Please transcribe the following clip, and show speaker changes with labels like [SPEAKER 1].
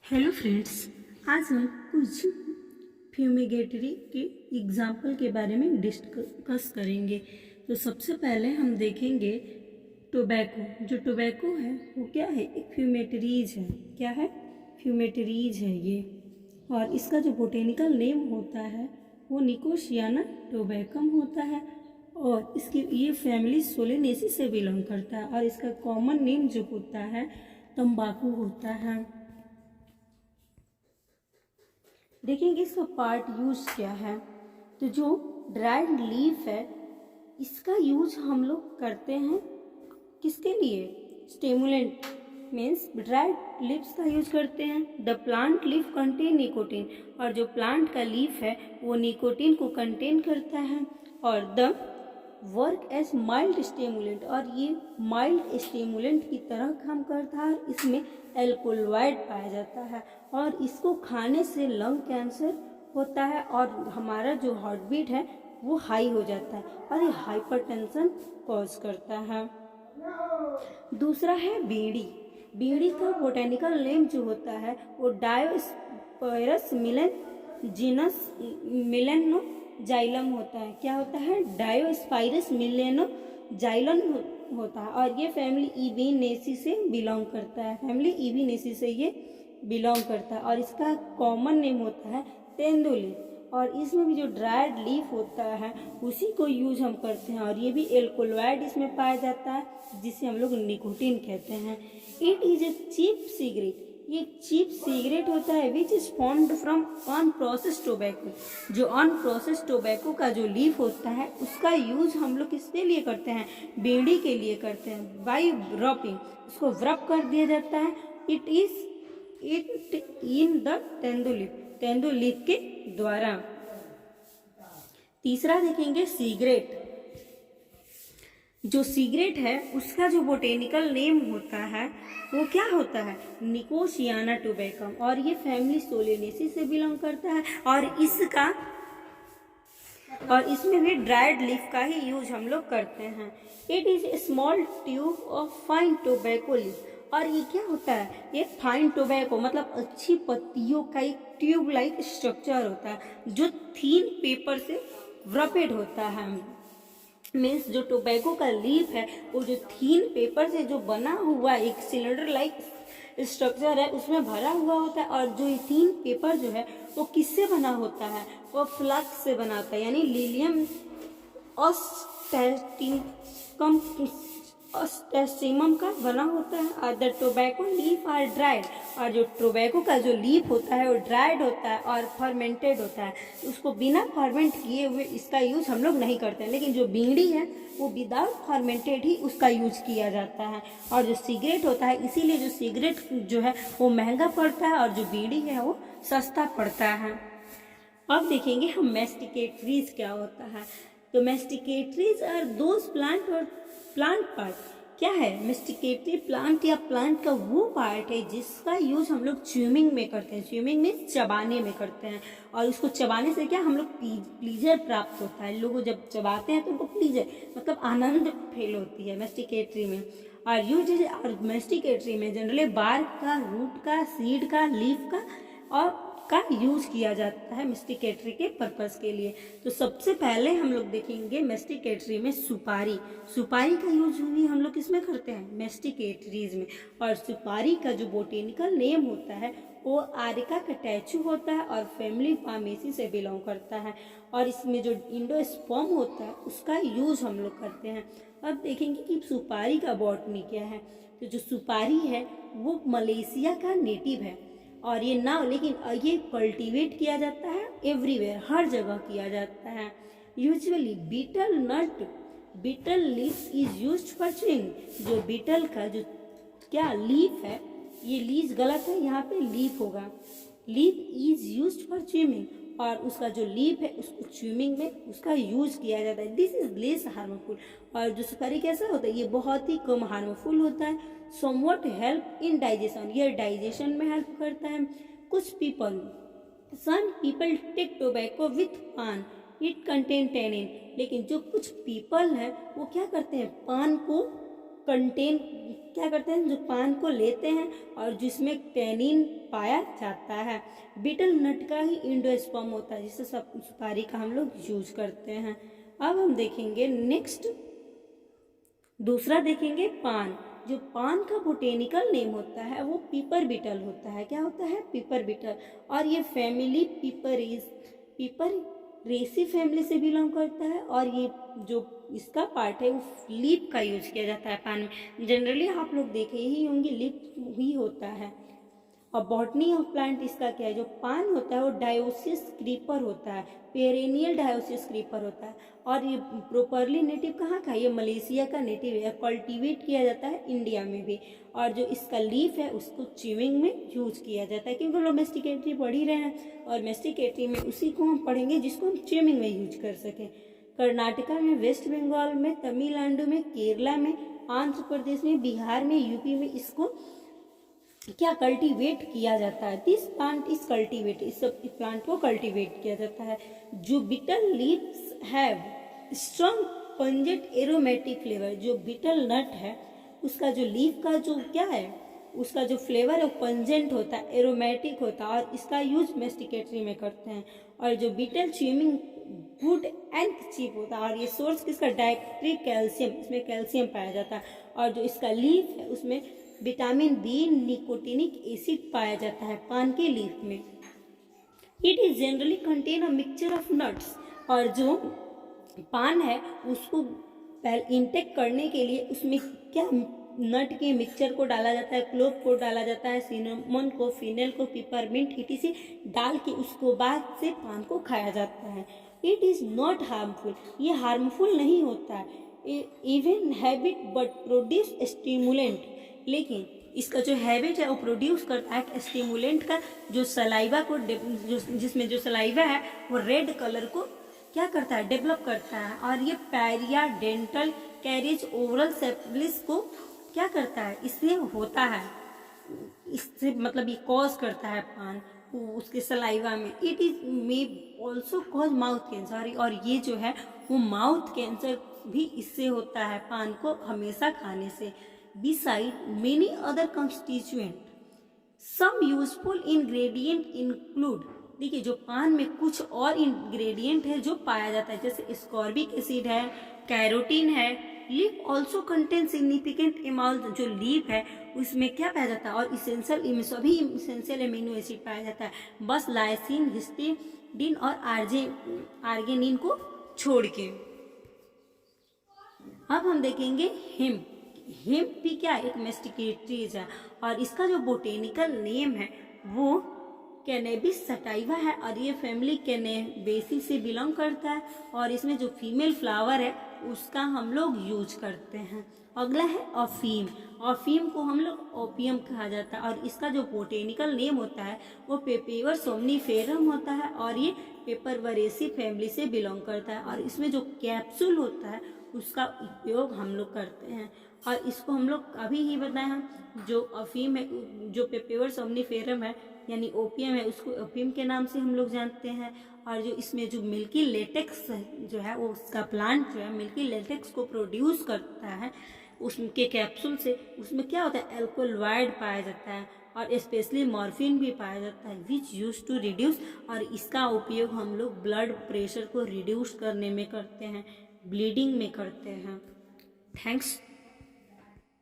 [SPEAKER 1] Hello friends, आज हम कुछ फ्यूमिगेटरी के एग्जाम्पल के बारे में डिस्कस करेंगे। तो सबसे पहले हम देखेंगे टोबैको। जो टोबैको है वो क्या है? एक फ्यूमेटरीज है। क्या है? फ्यूमेटरीज है ये। और इसका जो बोटेनिकल नेम होता है वो निकोशियाना टोबैकम होता है। और इसकी ये फैमिली सोलेनेसी से बिलोंग करता है। और इसका कॉमन नेम जो होता है तंबाकू होता है। देखेंगे इसका पार्ट यूज क्या है। तो जो ड्राइड लीफ है इसका यूज हम लोग करते हैं किसके लिए? स्टिमुलेंट मीन्स ड्राइड लीव्स का यूज करते हैं। The plant leaf contain nicotine, और जो प्लांट का लीफ है वो निकोटीन को कंटेन करता है। और the work as mild stimulant, और ये माइल्ड स्टिमुलेंट की तरह काम करता है। इसमें एल्कोलॉइड पाया जाता है और इसको खाने से लंग कैंसर होता है और हमारा जो हार्ट बीट है वो हाई हो जाता है और ये हाइपरटेंशन कॉज करता है। दूसरा है बीड़ी। बीड़ी का बोटेनिकल नेम जो होता है वो डायोस्पायरस मिलन जीनस मिलेनो जाइलम होता है। क्या होता है? डायोस्पायरस मिलेनो जाइलम होता है। और ये फैमिली इबीनेसी से बिलोंग करता है। फैमिली इबीनेसी से ये बिलोंग करता है। और इसका कॉमन नेम होता है तेंदुली। और इसमें भी जो ड्राइड लीफ होता है उसी को यूज हम करते हैं। और ये भी एल्कोलॉइड इसमें पाया जाता है जिसे हम लोग निकोटीन कहते हैं। It is a cheap cigarette. ये चीप सिगरेट होता है which is formed from unprocessed tobacco. जो अनप्रोसेस्ड टोबैको का जो लीफ होता है उसका यूज हम लोग किसके लिए करते हैं? बीड़ी के लिए करते हैं। बाई व्रपिंग, उसको व्रप कर दिया जाता है। इट इन द तेंदुलीफ के द्वारा। तीसरा देखेंगे सिगरेट। जो सिगरेट है उसका जो बोटेनिकल नेम होता है वो क्या होता है? निकोशियाना टोबैकम। और ये फैमिली सोलेनेसी से बिलोंग करता है। और इसमें भी ड्राइड लीफ का ही यूज हम लोग करते हैं। It is A small tube of fine tobacco leaf. और ये क्या होता है? ये फाइन टोबैको मतलब अच्छी पत्तियों का एक ट्यूब लाइक स्ट्रक्चर होता है जो थीन पेपर से व्रपेड होता है। मीन्स जो टोबैको का लीफ है वो जो थीन पेपर से जो बना हुआ एक सिलेंडर लाइक स्ट्रक्चर है उसमें भरा हुआ होता है। और जो थीन पेपर जो है वो किससे बना होता है? वो फ्लक्स से बना होता है, यानी लीलियम ऑस्टेसिमम का बना होता है। और the tobacco leaf are dried. और जो टोबैको का जो लीफ होता है वो ड्राइड होता है और फर्मेंटेड होता है। उसको बिना फर्मेंट किए हुए इसका यूज हम लोग नहीं करते हैं। लेकिन जो बीड़ी है वो विदाउट फर्मेंटेड ही उसका यूज किया जाता है। और जो सिगरेट होता है इसीलिए जो सिगरेट जो है वो महंगा पड़ता है और जो बीड़ी है वो सस्ता पड़ता है। अब देखेंगे हम मैस्टिकेटरीज क्या होता है। तो मैस्टिकेटरीज आर दोज प्लांट और प्लांट पार्ट। क्या है मैस्टिकेटरी? प्लांट या प्लांट का वो पार्ट है जिसका यूज हम लोग च्यूमिंग में करते हैं। च्यूमिंग में चबाने में करते हैं। और उसको चबाने से क्या हम लोग प्लीजर प्राप्त होता है। लोग जब चबाते हैं तो उनको प्लीजर मतलब आनंद फील होती है मैस्टिकेटरी में। और मैस्टिकेटरी में जनरली बार्क का, रूट का, सीड का, लीफ का और का यूज किया जाता है मैस्टिकेटरी के पर्पस के लिए। तो सबसे पहले हम लोग देखेंगे मैस्टिकेटरी में सुपारी। सुपारी का यूज भी हम लोग किसमें करते हैं? मैस्टिकेटरीज में। और सुपारी का जो बोटेनिकल नेम होता है वो आरिका कैटाचू होता है और फैमिली पामेसी से बिलोंग करता है। और इसमें जो इंडोस्पर्म होता है उसका यूज हम लोग करते हैं। अब देखेंगे कि सुपारी का बॉटनी क्या है। तो जो सुपारी है वो मलेशिया का नेटिव है। और ये लेकिन ये कल्टीवेट किया जाता है एवरीवेयर, हर जगह किया जाता है। Usually betel leaf is used for chewing. जो बीटल का जो क्या लीफ है, ये लीफ गलत है, यहाँ पे लीफ होगा। Leaf is used for chewing. और उसका जो लीफ है उसको च्यूइंग में उसका यूज किया जाता है। This is less harmful. और जो सुपारी कैसा होता है? ये बहुत ही कम हार्मफुल होता है। समवट हेल्प इन डाइजेशन, ये डाइजेशन में हेल्प करता है। Some people take tobacco with paan, it contain tannin. लेकिन जो कुछ पीपल है वो क्या करते हैं? पान को कंटेन क्या करते हैं, जो पान को लेते हैं और जिसमें टेनिन पाया जाता है। बीटल नट का ही एंडोस्पर्म होता है, जिससे सुपारी का हम लोग यूज करते हैं। अब हम देखेंगे नेक्स्ट, दूसरा देखेंगे पान। जो पान का बोटेनिकल नेम होता है वो पीपर बीटल होता है। क्या होता है? पीपर बीटल। और ये फैमिली पीपरेसी फैमिली से बिलोंग करता है। और ये जो इसका पार्ट है वो लीफ का यूज किया जाता है पान में। जनरली आप लोग देखे ही होंगे लीफ ही होता है। और बॉटनी ऑफ प्लांट इसका क्या है, जो पान होता है वो डायोसिस क्रीपर होता है, पेरेनियल डायोसिस क्रीपर होता है। और ये प्रॉपरली नेटिव कहाँ का है? ये मलेशिया का नेटिव है। कल्टीवेट किया जाता है इंडिया में भी। और जो इसका लीफ है उसको च्यूइंग में यूज किया जाता है, क्योंकि लोग मेस्टिकेटरी पढ़ ही रहे हैं और मेस्टिकेटरी में उसी को हम पढ़ेंगे जिसको हम च्यूइंग में यूज कर सकें। कर्नाटका में, वेस्ट बंगाल में, तमिलनाडु में, केरला में, आंध्र प्रदेश में, बिहार में, यूपी में इसको क्या कल्टीवेट किया जाता है। दिस प्लांट इज कल्टीवेट, इस प्लांट को कल्टीवेट किया जाता है। जो betel leaves have strong pungent aromatic flavour. जो बीटल नट है उसका जो लीफ का जो क्या है, उसका जो फ्लेवर है वो पंजेंट होता है, एरोमेटिक होता है। और इसका यूज मेस्टिकेटरी में करते हैं। और जो betel chewing good and cheap होता है। और ये सोर्स किसका? डायट्री कैल्शियम, इसमें कैल्शियम पाया जाता है। और जो इसका लीफ है उसमें विटामिन बी निकोटिनिक एसिड पाया जाता है पान के लीफ में। It is generally contain a mixture of nuts. और जो पान है उसको इंटेक करने के लिए उसमें क्या नट के मिक्सचर को डाला जाता है, क्लोव को डाला जाता है, सिनेमन को, फिनेल को, पिपरमिंट इटीसी डाल के उसको बाद से पान को खाया जाता है। इट इज नॉट हार्मफुल, ये हार्मफुल नहीं होता है। Even habit but produce stimulant, लेकिन इसका जो हैबिट है वो प्रोड्यूस करता है स्टिमुलेंट का, जो सलाइवा को जिसमें जो सलाइवा है वो रेड कलर को क्या करता है? डेवलप करता है। और ये पैरिया डेंटल कैरेज ओवरल सेप्लिस को क्या करता है? इससे होता है, इससे मतलब ये कॉज करता है पान उसके सलाइवा में। It is may also cause mouth cancer. और ये जो है वो माउथ कैंसर भी इससे होता है पान को हमेशा खाने से। Beside many other constituent, some useful ingredient include, देखिए जो पान में कुछ और इंग्रेडिएंट है जो पाया जाता है, जैसे स्कॉर्बिक एसिड है, कैरोटीन है। Leaf also contain significant amount, जो लीफ है उसमें क्या पाया जाता है? और इसेंशियल, सभी इसेंशियल एमिनो एसिड पाया जाता है, बस लाइसिन, हिस्टिडीन और आर्गिनिन को छोड़ के। अब हम देखेंगे हिम्प। हिम्प भी क्या? एक मेस्टिकेटरीज है। और इसका जो बोटेनिकल नेम है वो कैनेबिस सटाइवा है। और ये फैमिली कैनेबेसी से बिलोंग करता है। और इसमें जो फीमेल फ्लावर है उसका हम लोग यूज करते हैं। अगला है अफीम। अफीम को हम लोग ओपियम कहा जाता है। और इसका जो बोटेनिकल नेम होता है वो पेपेवर सोमनीफेरम होता है। और ये पेपरवरेसी फैमिली से बिलोंग करता है। और इसमें जो कैप्सूल होता है उसका उपयोग हम लोग करते हैं। और इसको हम लोग अभी ही बताए हैं, जो अफीम है, जो पेपेवर सोमनीफेरम है यानी ओपियम है, उसको अफीम के नाम से हम लोग जानते हैं। और जो इसमें जो मिल्की लेटेक्स जो है वो उसका प्लांट जो है मिल्की लेटेक्स को प्रोड्यूस करता है उसके कैप्सूल से। उसमें क्या होता है? एल्कोलॉइड पाया जाता है और स्पेशली मॉर्फिन भी पाया जाता है, विच यूज टू रिड्यूस। और इसका उपयोग हम लोग ब्लड प्रेशर को रिड्यूस करने में करते हैं, ब्लीडिंग में करते हैं। थैंक्स।